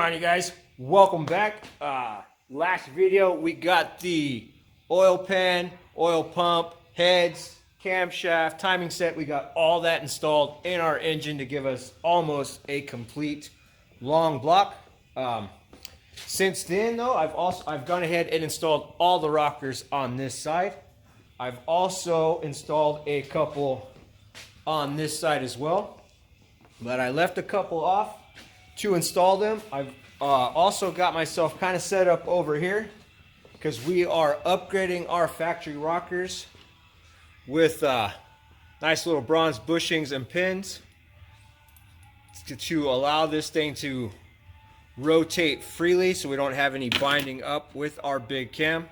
on, you guys? Welcome back. Last video we got the oil pan, oil pump, heads, camshaft, timing set. We got all that installed in our engine to give us almost a complete long block. Since then though, I've gone ahead and installed all the rockers on this side. I've also installed a couple on this side as well, but I left a couple off to install them. I've also got myself kind of set up over here because we are upgrading our factory rockers with nice little bronze bushings and pins to allow this thing to rotate freely so we don't have any binding up with our big cam.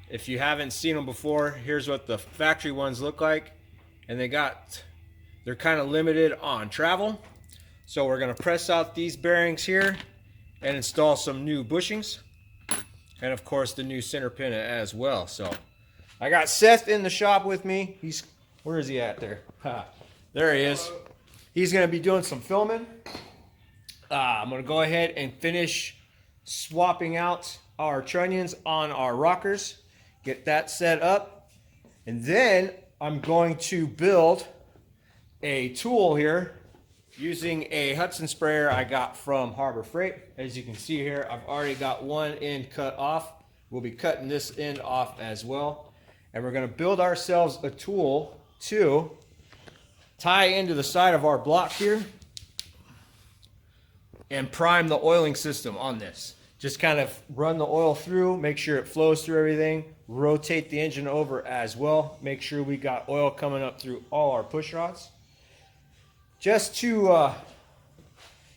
If you haven't seen them before, here's what the factory ones look like, and they're kind of limited on travel. So we're going to press out these bearings here and install some new bushings, and of course the new center pin as well. So I got Seth in the shop with me. Where is he at there? There he is. He's going to be doing some filming. I'm going to go ahead and finish swapping out our trunnions on our rockers, get that set up, and then I'm going to build a tool here using a Hudson sprayer I got from Harbor Freight. As you can see here, I've already got one end cut off. We'll be cutting this end off as well. And we're going to build ourselves a tool to tie into the side of our block here and prime the oiling system on this. Just kind of run the oil through, make sure it flows through everything, rotate the engine over as well, make sure we got oil coming up through all our push rods. Just to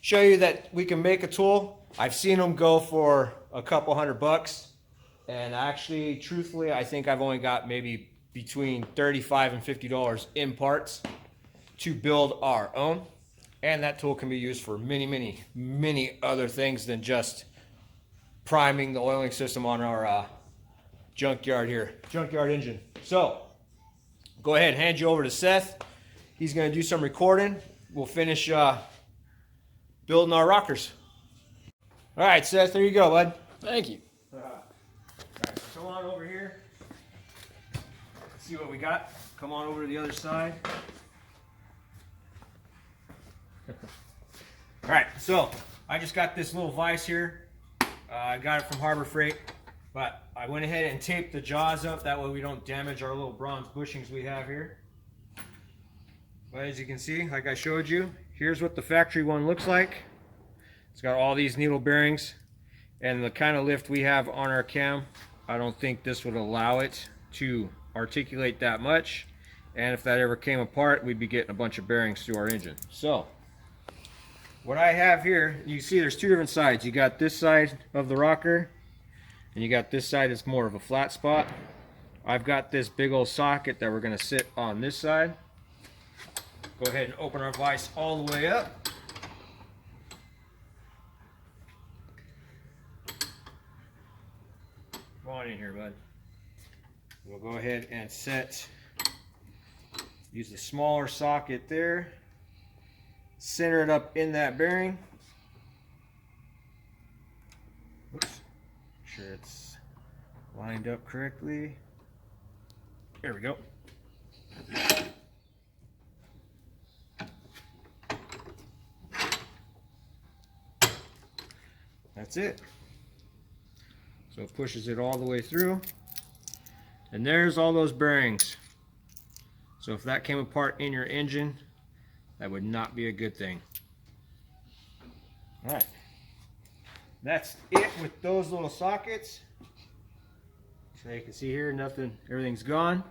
show you that we can make a tool. I've seen them go for a couple $100, and actually, truthfully, I think I've only got maybe between $35 and $50 in parts to build our own. And that tool can be used for many other things than just priming the oiling system on our junkyard engine. So go ahead and hand you over to Seth. He's going to do some recording. We'll finish building our rockers. All right, Seth, there you go, bud. Thank you. All right, so come on over here. Let's see what we got. Come on over to the other side. All right, so I just got this little vise here. I got it from Harbor Freight, but I went ahead and taped the jaws up. That way we don't damage our little bronze bushings we have here. But as you can see, like I showed you, here's what the factory one looks like. It's got all these needle bearings, and the kind of lift we have on our cam, I don't think this would allow it to articulate that much. And if that ever came apart, we'd be getting a bunch of bearings through our engine. So what I have here, you see there's two different sides. You got this side of the rocker, and you got this side that's more of a flat spot. I've got this big old socket that we're going to sit on this side. Go ahead and open our vise all the way up. Come on in here, bud. We'll go ahead and use the smaller socket there. Center it up in that bearing. Oops. Make sure it's lined up correctly. There we go. That's it. So it pushes it all the way through. And there's all those bearings. So if that came apart in your engine, that would not be a good thing. All right. That's it with those little sockets. So you can see here, everything's gone.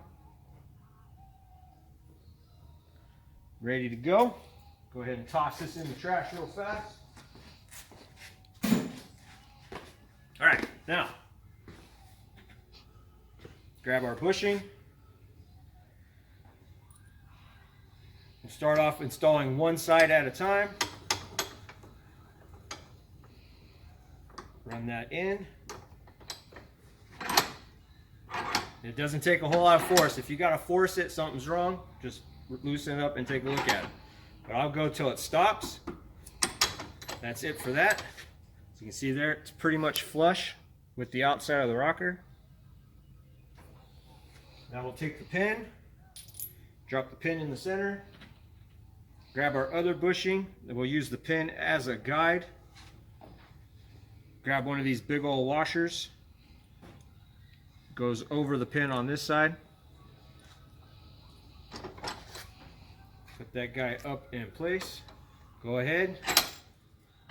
Ready to go. Go ahead and toss this in the trash real fast. All right, now grab our bushing. We'll start off installing one side at a time. Run that in. It doesn't take a whole lot of force. If you gotta force it, something's wrong. Just loosen it up and take a look at it. But I'll go till it stops. That's it for that. you can see there, it's pretty much flush with the outside of the rocker. Now we'll take the pin, drop the pin in the center, grab our other bushing, and we'll use the pin as a guide. Grab one of these big old washers, goes over the pin on this side. Put that guy up in place. Go ahead,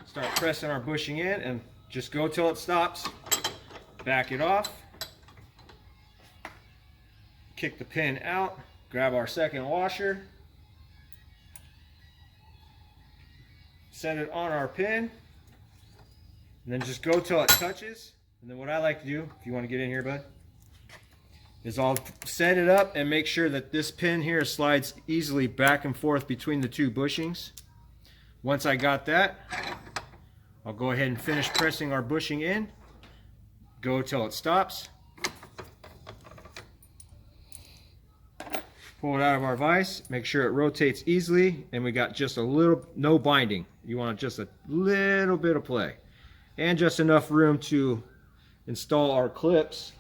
start pressing our bushing in, and just go till it stops. Back it off. Kick the pin out. Grab our second washer. Set it on our pin. And then just go till it touches. And then what I like to do, if you want to get in here, bud, is I'll set it up and make sure that this pin here slides easily back and forth between the two bushings. Once I got that, I'll go ahead and finish pressing our bushing in. Go till it stops. Pull it out of our vise, make sure it rotates easily, and we got just a little, no binding. You want just a little bit of play. And just enough room to install our clips.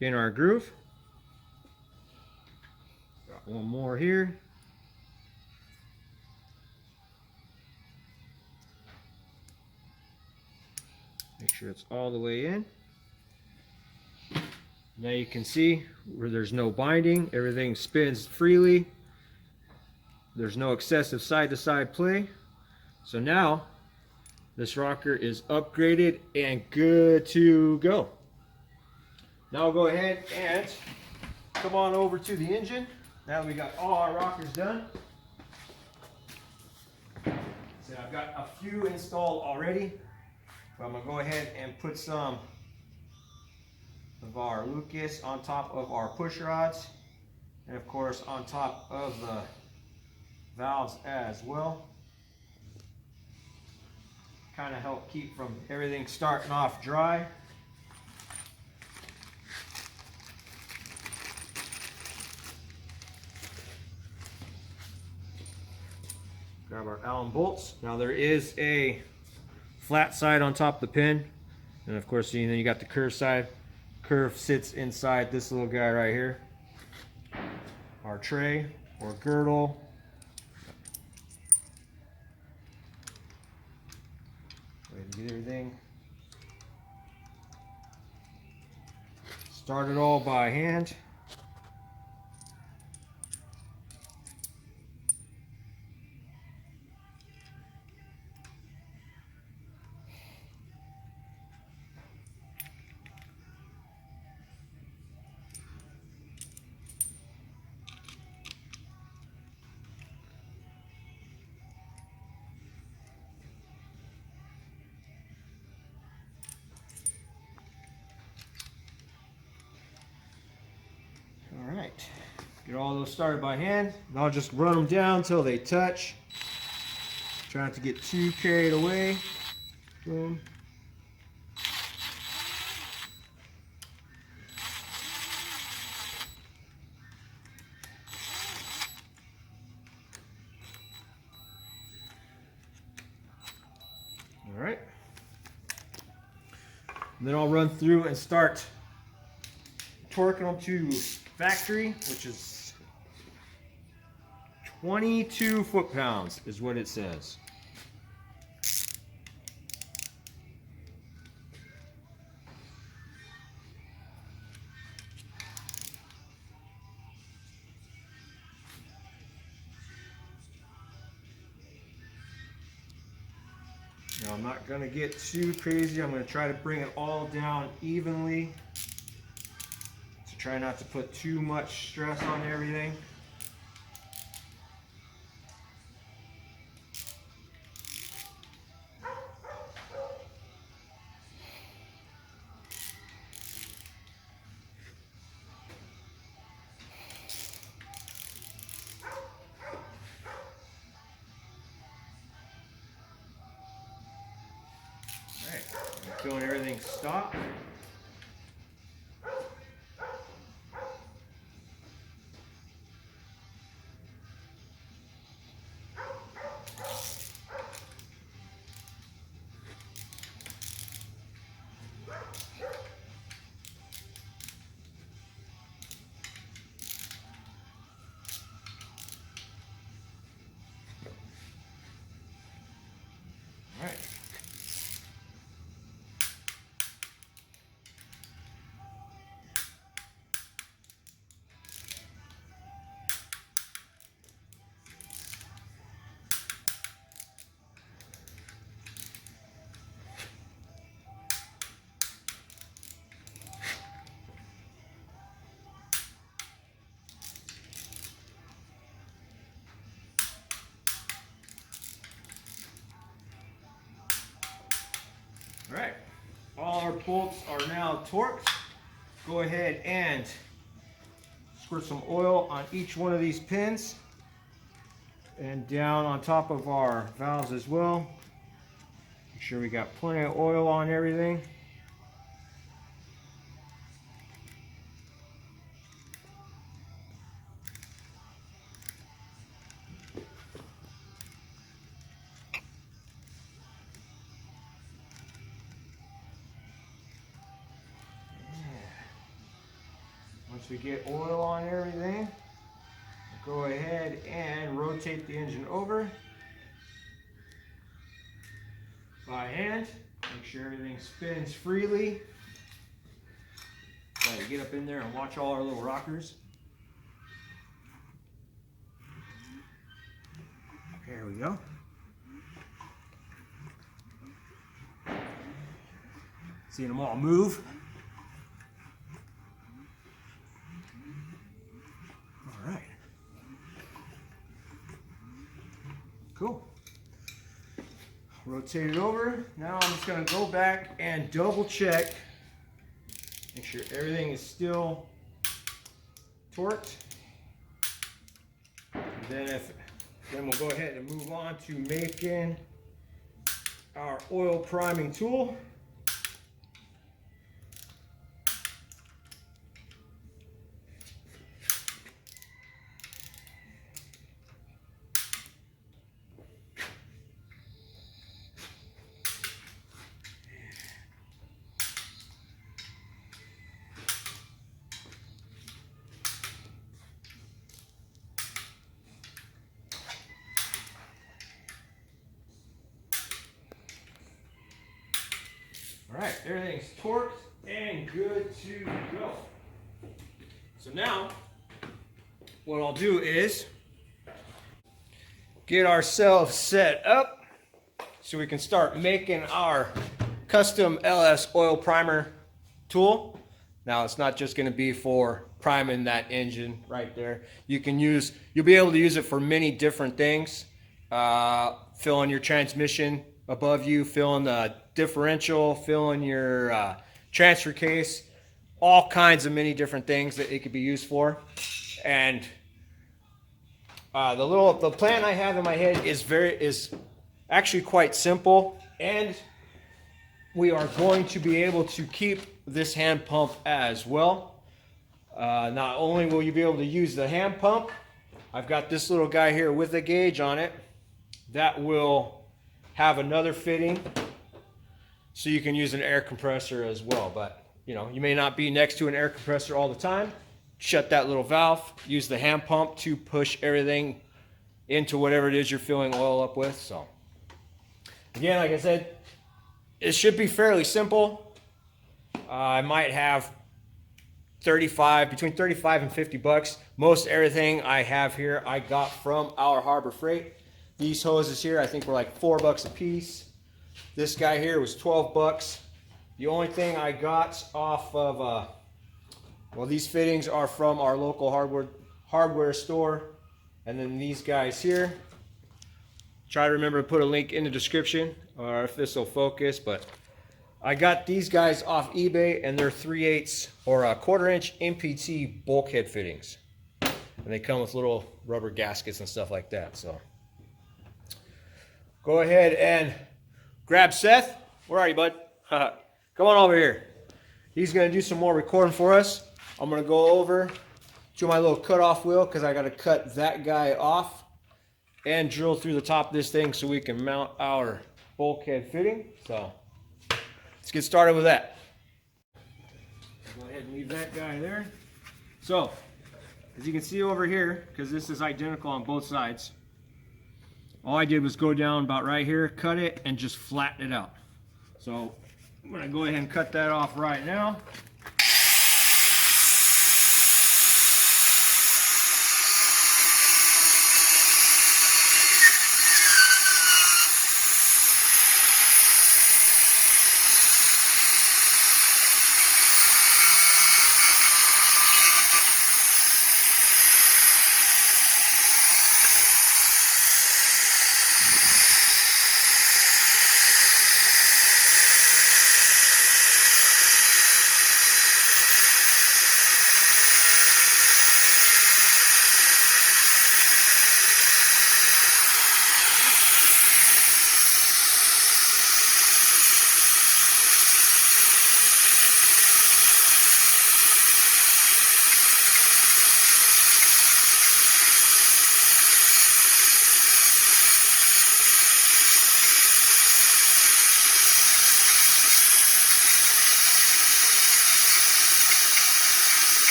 In our groove. Got one more here. Make sure it's all the way in. Now you can see where there's no binding, everything spins freely. There's no excessive side-to-side play. So now this rocker is upgraded and good to go. Now I'll go ahead and come on over to the engine. Now that we got all our rockers done. So I've got a few installed already. But I'm going to go ahead and put some of our Lucas on top of our push rods, and of course on top of the valves as well. Kind of help keep from everything starting off dry. Grab our Allen bolts. Now there is a flat side on top of the pin, and of course you got the curved side. Curve sits inside this little guy right here. Our tray or girdle. Go ahead and get everything started all by hand. Alright, get all those started by hand, and I'll just run them down until they touch. Try not to get too carried away. Boom. Alright. And then I'll run through and start torquing them to factory, which is 22 foot-pounds is what it says. Now I'm not going to get too crazy. I'm going to try to bring it all down evenly. Try not to put too much stress on everything. All right, until everything stops. bolts are now torqued. Go ahead and squirt some oil on each one of these pins and down on top of our valves as well. Make sure we got plenty of oil on everything. Once we get oil on everything, go ahead and rotate the engine over by hand. Make sure everything spins freely. Try to get up in there and watch all our little rockers. There we go. Seeing them all move. All right. Cool. Rotate it over. Now I'm just going to go back and double check. Make sure everything is still torqued. And then we'll go ahead and move on to making our oil priming tool. All right, everything's torqued and good to go. So now, what I'll do is get ourselves set up so we can start making our custom LS oil primer tool. Now, it's not just going to be for priming that engine right there. You'll be able to use it for many different things. Filling your transmission above you, filling the differential, filling your transfer case, all kinds of many different things that it could be used for. And the plan I have in my head is actually quite simple, and we are going to be able to keep this hand pump as well. Not only will you be able to use the hand pump, I've got this little guy here with a gauge on it that will have another fitting, so you can use an air compressor as well. But you may not be next to an air compressor all the time. Shut that little valve, use the hand pump to push everything into whatever it is you're filling oil up with. So again, like I said, it should be fairly simple. I might have between 35 and 50 bucks. Most everything I have here I got from our Harbor Freight. These hoses here I think were like $4 a piece. This guy here was 12 bucks. The only thing I got off of, well, these fittings are from our local hardware store. And then these guys here, try to remember to put a link in the description, or if this will focus, but I got these guys off eBay, and they're 3/8 or a 1/4 inch MPT bulkhead fittings. And they come with little rubber gaskets and stuff like that. So go ahead and grab Seth. Where are you, bud? Come on over here. He's going to do some more recording for us. I'm going to go over to my little cutoff wheel because I got to cut that guy off and drill through the top of this thing so we can mount our bulkhead fitting. So let's get started with that. Go ahead and leave that guy there. So as you can see over here, because this is identical on both sides, all I did was go down about right here, cut it, and just flatten it out. So I'm going to go ahead and cut that off right now.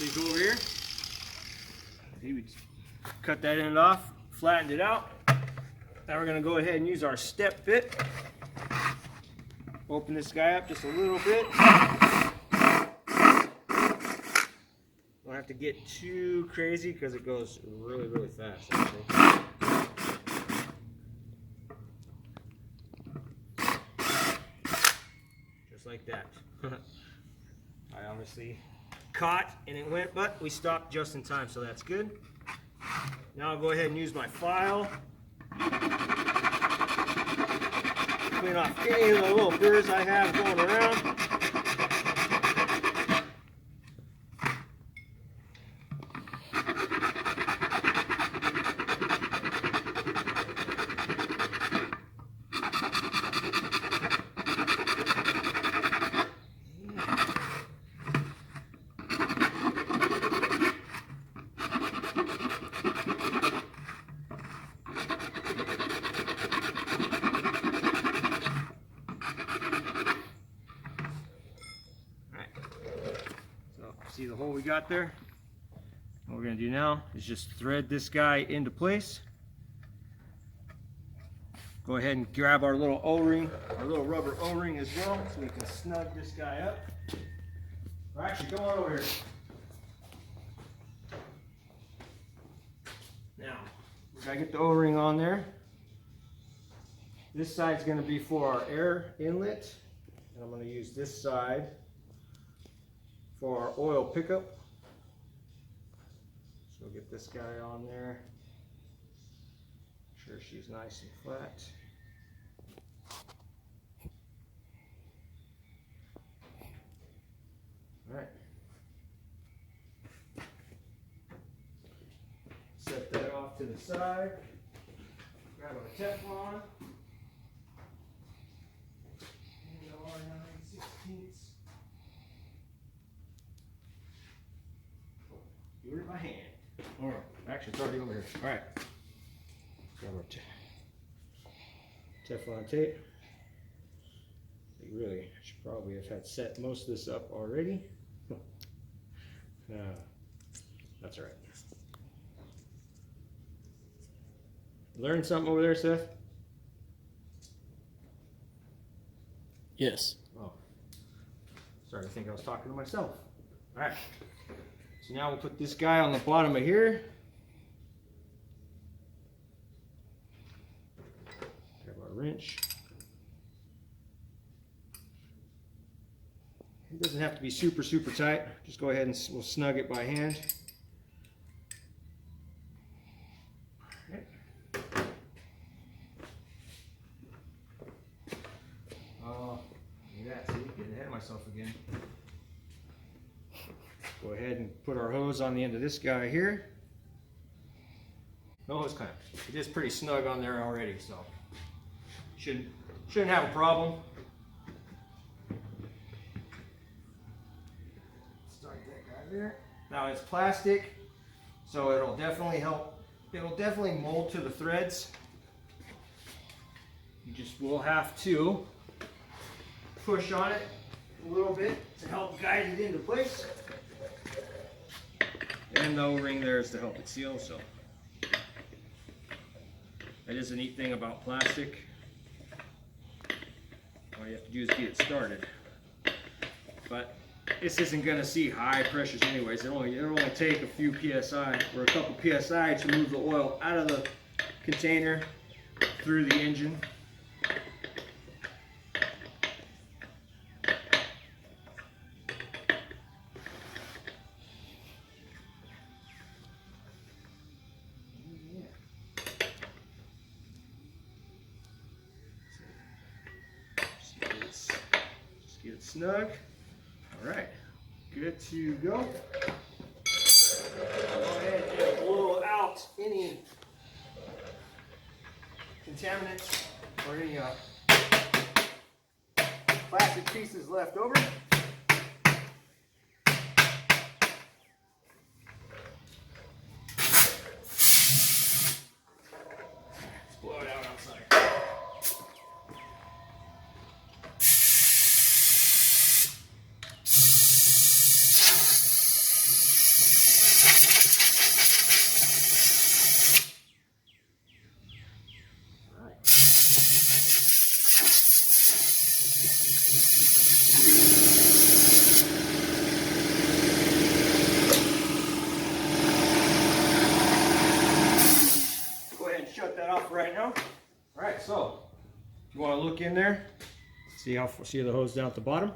So you go over here. See, we cut that end off, flattened it out. Now we're going to go ahead and use our step bit. Open this guy up just a little bit. Don't have to get too crazy because it goes really, really fast, actually. Just like that. I obviously caught and it went, but we stopped just in time, so that's good. Now I'll go ahead and use my file. Clean off any of the little burrs I have going around. See the hole we got there? What we're going to do now is just thread this guy into place. Go ahead and grab our little O-ring, our little rubber O-ring as well, so we can snug this guy up. Or actually, come on over here. Now, we got to get the O-ring on there. This side's going to be for our air inlet, and I'm going to use this side for our oil pickup. So we'll get this guy on there. Make sure she's nice and flat. All right. Set that off to the side. Grab our Teflon. And our 9/16. Do it by hand. Or actually, it's already over here. All right. Grab our Teflon tape. Really, I should probably have had set most of this up already. That's all right. Learn something over there, Seth? Yes. Oh, sorry. I think I was talking to myself. All right. So now we'll put this guy on the bottom of here. Grab our wrench. It doesn't have to be super, super tight. Just go ahead and we'll snug it by hand. Okay. Oh, look at that. See, getting ahead of myself again. Go ahead and put our hose on the end of this guy here. No hose clamp. It is pretty snug on there already, so shouldn't have a problem. Start that guy there. Now it's plastic, so it'll definitely help. It'll definitely mold to the threads. You just will have to push on it a little bit to help guide it into place. And the O-ring there is to help it seal, so that is a neat thing about plastic. All you have to do is get it started. But this isn't going to see high pressures anyways. It'll only take a few psi or a couple psi to move the oil out of the container through the engine. Get it snug. All right, good to go. Go ahead and blow out any contaminants or any plastic pieces left over. Let's blow it out outside. off right now. All right, so you want to look in there, see the hose down at the bottom.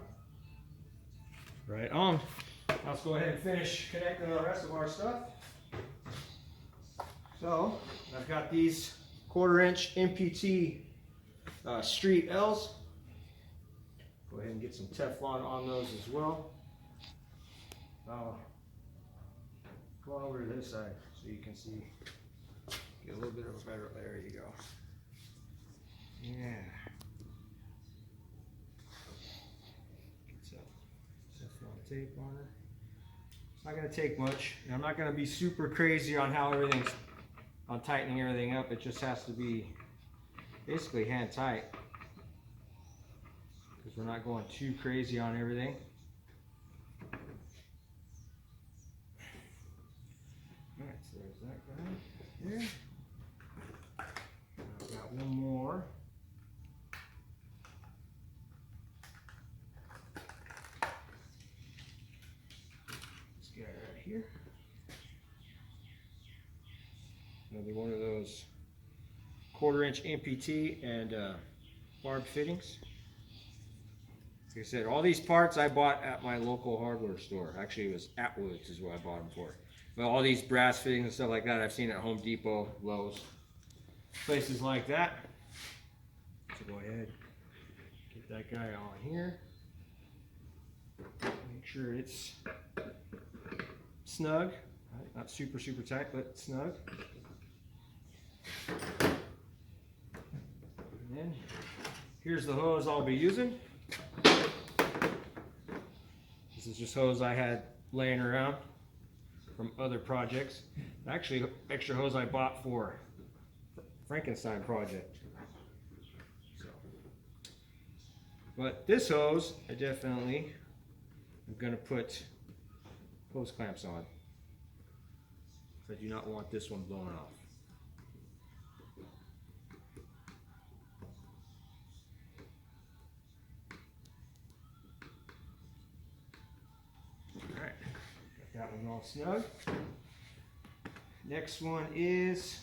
Right on. Let's go ahead and finish connecting the rest of our stuff. So I've got these 1/4" MPT street L's. Go ahead and get some Teflon on those as well. Go over to this side so you can see. Get a little bit of a better. There you go. Yeah. Get some Teflon tape on it. It's not going to take much. I'm not going to be super crazy on how everything's on tightening everything up. It just has to be basically hand tight because we're not going too crazy on everything. All right, so there's that guy there. I've got one more. This guy right here. Another one of those 1/4" MPT and barb fittings. Like I said, all these parts I bought at my local hardware store. Actually, it was Atwood's is what I bought them for. But all these brass fittings and stuff like that I've seen at Home Depot, Lowe's, places like that. So go ahead, get that guy on here. Make sure it's snug, right? Not super tight, but snug. And then here's the hose I'll be using. This is just hose I had laying around from other projects. Actually, extra hose I bought for Frankenstein project. So, but this hose, I definitely am going to put hose clamps on. I do not want this one blowing off. Alright, got that one all snug. Next one is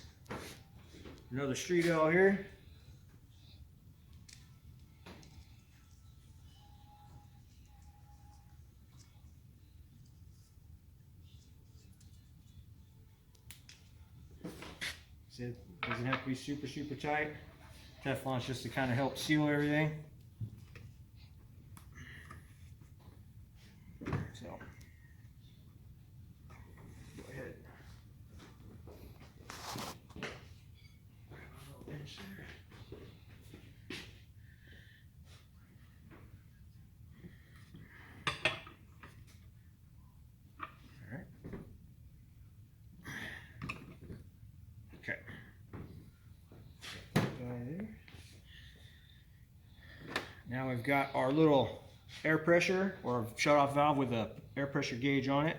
another street L here. It doesn't have to be super tight. Teflon's just to kind of help seal everything. So go ahead. Alright. Okay. Now we've got our little air pressure or shut-off valve with a air pressure gauge on it.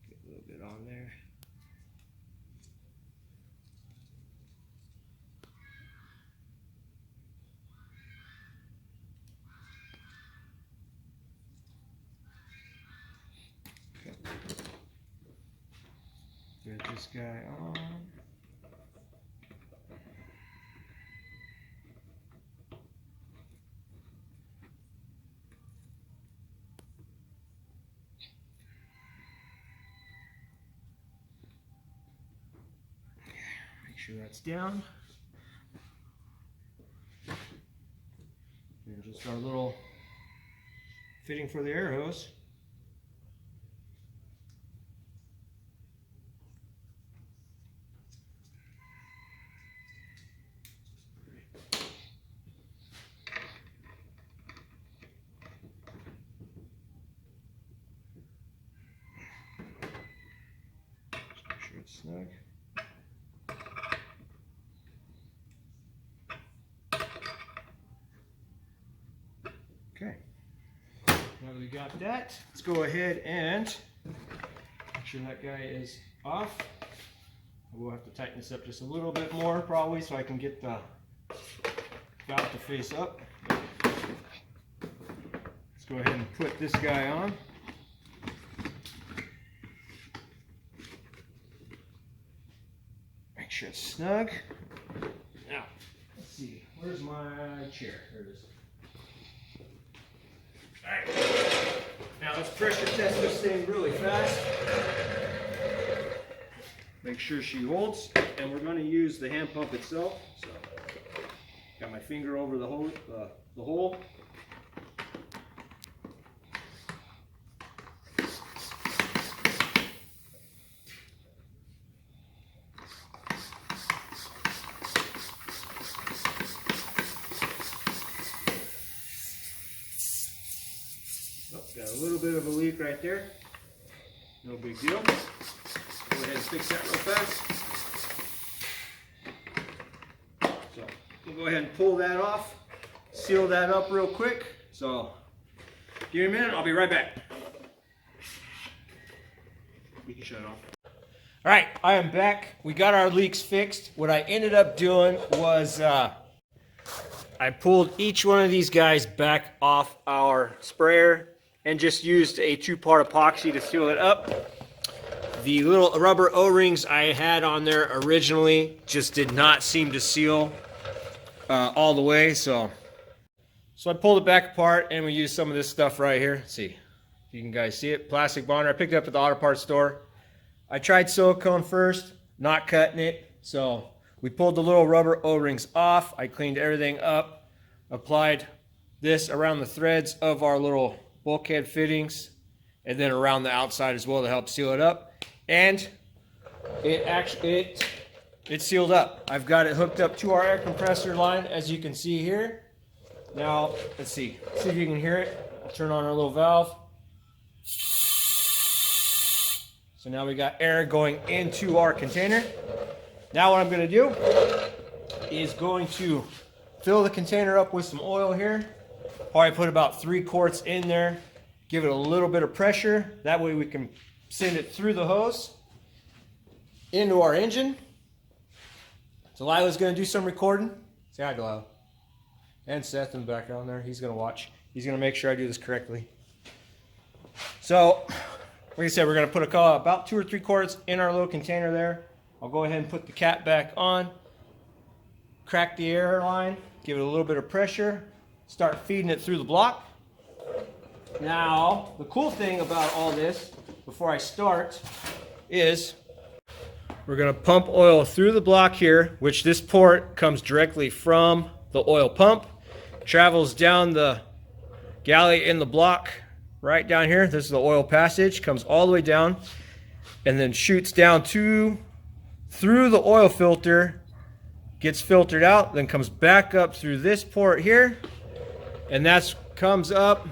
Get a little bit on there. Get this guy on. Make sure that's down. And just our little fitting for the air hose. Snug. Okay, now that we got that, let's go ahead and make sure that guy is off. We'll have to tighten this up just a little bit more probably so I can get the valve to face up. Let's go ahead and put this guy on. Make sure it's snug. Now, let's see. Where's my chair? There it is. Alright. Now let's pressure test this thing really fast. Make sure she holds. And we're going to use the hand pump itself. So, got my finger over the hole. Got a little bit of a leak right there. No big deal. Go ahead and fix that real fast. So we'll go ahead and pull that off. Seal that up real quick. So give me a minute, I'll be right back. We can shut it off. All right, I am back. We got our leaks fixed. What I ended up doing was I pulled each one of these guys back off our sprayer and just used a 2-part epoxy to seal it up. The little rubber O-rings I had on there originally just did not seem to seal all the way, so I pulled it back apart and we used some of this stuff right here. Let's see if you can guys see it. Plastic bonder. I picked it up at the auto parts store. I tried silicone first, not cutting it, so we pulled the little rubber O-rings off. I cleaned everything up, applied this around the threads of our little bulkhead fittings and then around the outside as well to help seal it up, and it sealed up. I've got it hooked up to our air compressor line, as you can see here. Now let's see if you can hear it. I'll turn on our little valve. So now we got air going into our container. Now what I'm going to do is going to fill the container up with some oil here. Probably put about 3 quarts in there. Give it a little bit of pressure. That way we can send it through the hose into our engine. Delilah's going to do some recording. Say hi, Delilah. And Seth in the background there. He's going to watch. He's going to make sure I do this correctly. So, like I said, we're going to put about 2 or 3 quarts in our little container there. I'll go ahead and put the cap back on. Crack the air line. Give it a little bit of pressure. Start feeding it through the block. Now, the cool thing about all this, before I start, is we're going to pump oil through the block here, which this port comes directly from the oil pump, travels down the galley in the block, right down here. This is the oil passage, comes all the way down, and then shoots down through the oil filter, gets filtered out, then comes back up through this port here, and that comes up,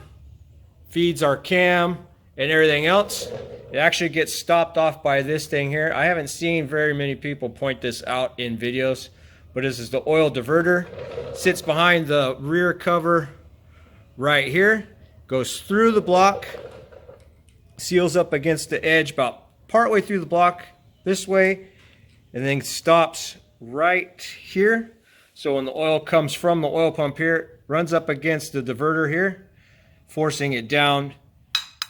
feeds our cam and everything else. It actually gets stopped off by this thing here. I haven't seen very many people point this out in videos, but this is the oil diverter. Sits behind the rear cover right here, goes through the block, seals up against the edge about partway through the block this way, and then stops right here. So when the oil comes from the oil pump here, runs up against the diverter here, forcing it down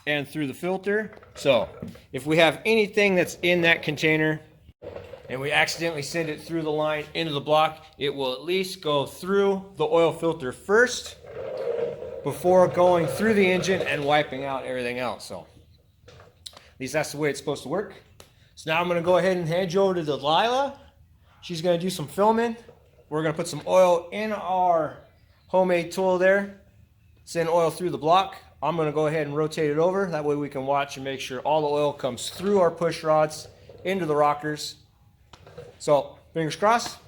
and through the filter. So if we have anything that's in that container and we accidentally send it through the line into the block, it will at least go through the oil filter first before going through the engine and wiping out everything else. So at least that's the way it's supposed to work. So now I'm going to go ahead and hand you over to Delilah. She's going to do some filming. We're going to put some oil in our homemade tool there, send oil through the block. I'm going to go ahead and rotate it over. That way we can watch and make sure all the oil comes through our push rods into the rockers. So, fingers crossed.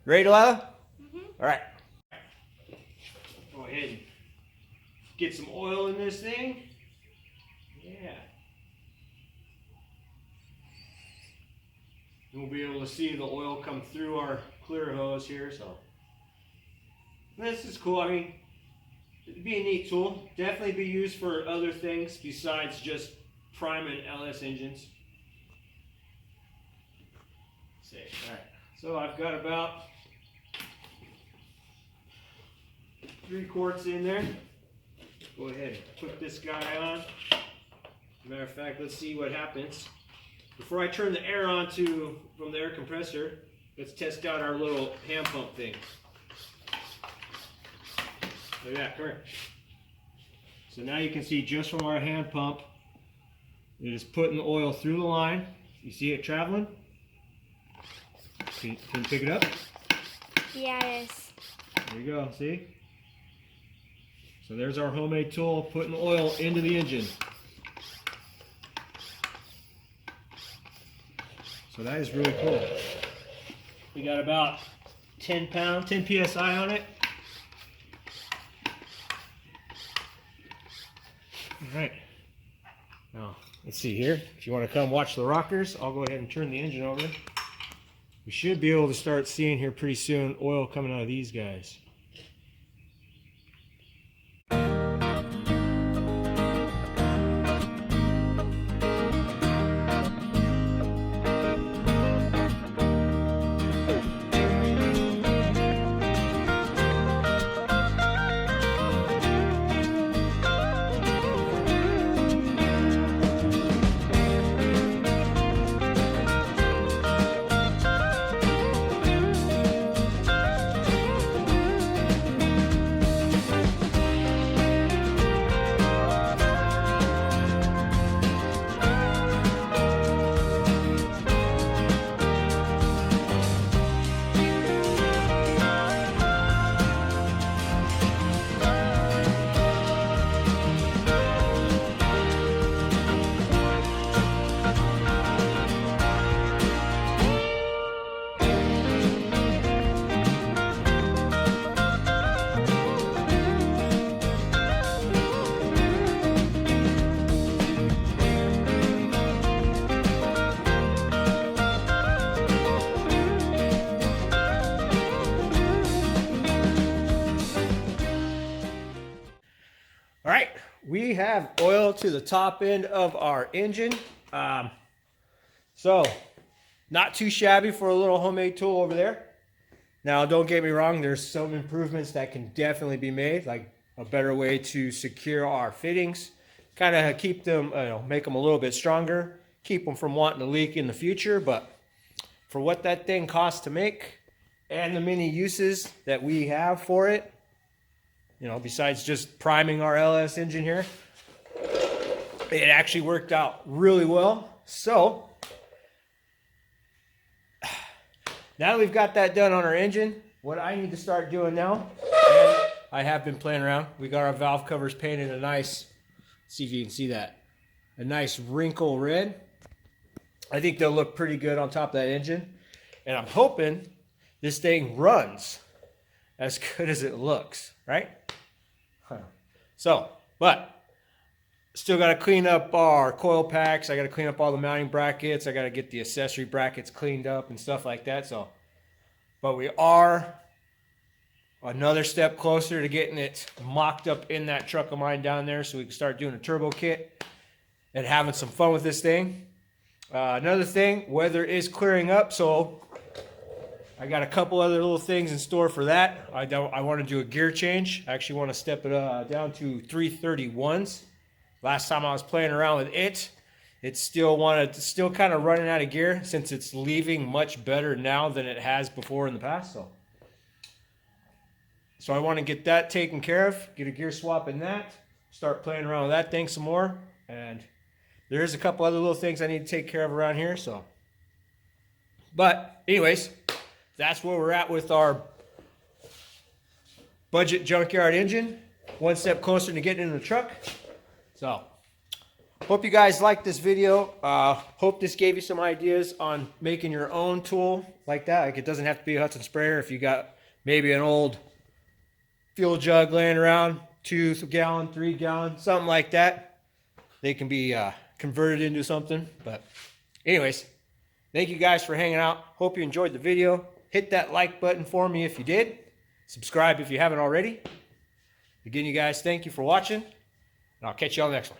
Ready, Delilah? Mm-hmm. All right. Go ahead and get some oil in this thing. Yeah. And we'll be able to see the oil come through our clear hose here. So, this is cool. I mean, it'd be a neat tool. Definitely be used for other things besides just prime and LS engines. All right. So I've got about 3 quarts in there. Go ahead and put this guy on. Matter of fact, let's see what happens. Before I turn the air on from the air compressor, let's test out our little hand pump thing. Look at that, come here. So now you can see just from our hand pump, it is putting the oil through the line. You see it traveling? Can you pick it up? Yes. There you go, see? So there's our homemade tool putting the oil into the engine. So that is really cool. We got about 10 psi on it. All right. Now, let's see here. If you want to come watch the rockers, I'll go ahead and turn the engine over. We should be able to start seeing here pretty soon oil coming out of these guys. All right, we have oil to the top end of our engine. So not too shabby for a little homemade tool over there. Now, don't get me wrong, there's some improvements that can definitely be made, like a better way to secure our fittings, kind of keep them, make them a little bit stronger, keep them from wanting to leak in the future. But for what that thing costs to make and the many uses that we have for it, besides just priming our LS engine here, it actually worked out really well. So now that we've got that done on our engine, what I need to start doing now, and I have been playing around, we got our valve covers painted a nice, see if you can see that, a nice wrinkle red. I think they'll look pretty good on top of that engine, and I'm hoping this thing runs as good as it looks, right? So, but still got to clean up our coil packs. I got to clean up all the mounting brackets. I got to get the accessory brackets cleaned up and stuff like that. So, but we are another step closer to getting it mocked up in that truck of mine down there, so we can start doing a turbo kit and having some fun with this thing. Another thing, weather is clearing up, so I got a couple other little things in store for that. I want to do a gear change. I actually want to step it down to 331s. Last time I was playing around with it, it's still kind of running out of gear, since it's leaving much better now than it has before in the past. So I want to get that taken care of, get a gear swap in that, start playing around with that thing some more. And there's a couple other little things I need to take care of around here. But anyways, that's where we're at with our budget junkyard engine. One step closer to getting in the truck. So, hope you guys liked this video. Hope this gave you some ideas on making your own tool like that. Like, it doesn't have to be a Hudson sprayer. If you got maybe an old fuel jug laying around, 2 gallon, 3 gallon, something like that, they can be converted into something. But anyways, thank you guys for hanging out. Hope you enjoyed the video. Hit that like button for me if you did. Subscribe if you haven't already. Again, you guys, thank you for watching, and I'll catch you on the next one.